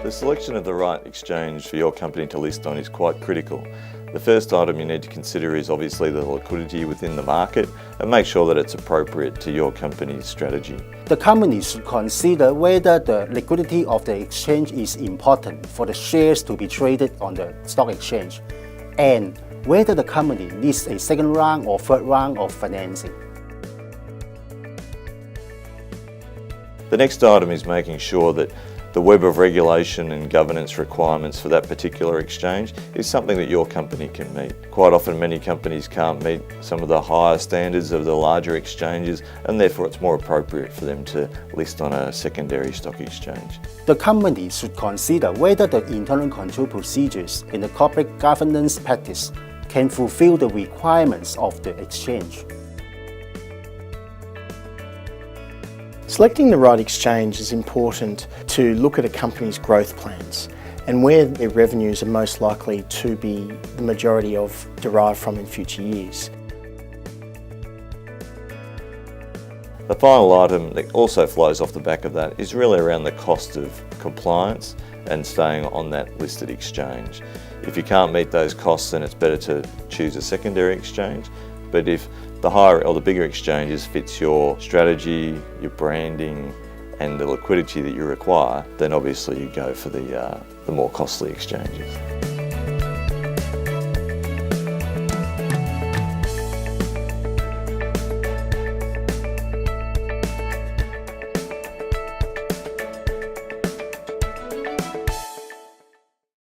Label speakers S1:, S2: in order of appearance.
S1: The selection of the right exchange for your company to list on is quite critical. The first item you need to consider is obviously the liquidity within the market and make sure that it's appropriate to your company's strategy.
S2: The company should consider whether the liquidity of the exchange is important for the shares to be traded on the stock exchange and whether the company needs a second round or third round of financing.
S1: The next item is making sure that the web of regulation and governance requirements for that particular exchange is something that your company can meet. Quite often many companies can't meet some of the higher standards of the larger exchanges, and therefore it's more appropriate for them to list on a secondary stock exchange.
S2: The company should consider whether the internal control procedures in the corporate governance practice can fulfill the requirements of the exchange.
S3: Selecting the right exchange is important to look at a company's growth plans and where their revenues are most likely to be the majority of derived from in future years.
S1: The final item that also flows off the back of that is really around the cost of compliance and staying on that listed exchange. If you can't meet those costs, then it's better to choose a secondary exchange. But if the higher or the bigger exchanges fits your strategy, your branding and the liquidity that you require, then obviously you go for the more costly exchanges.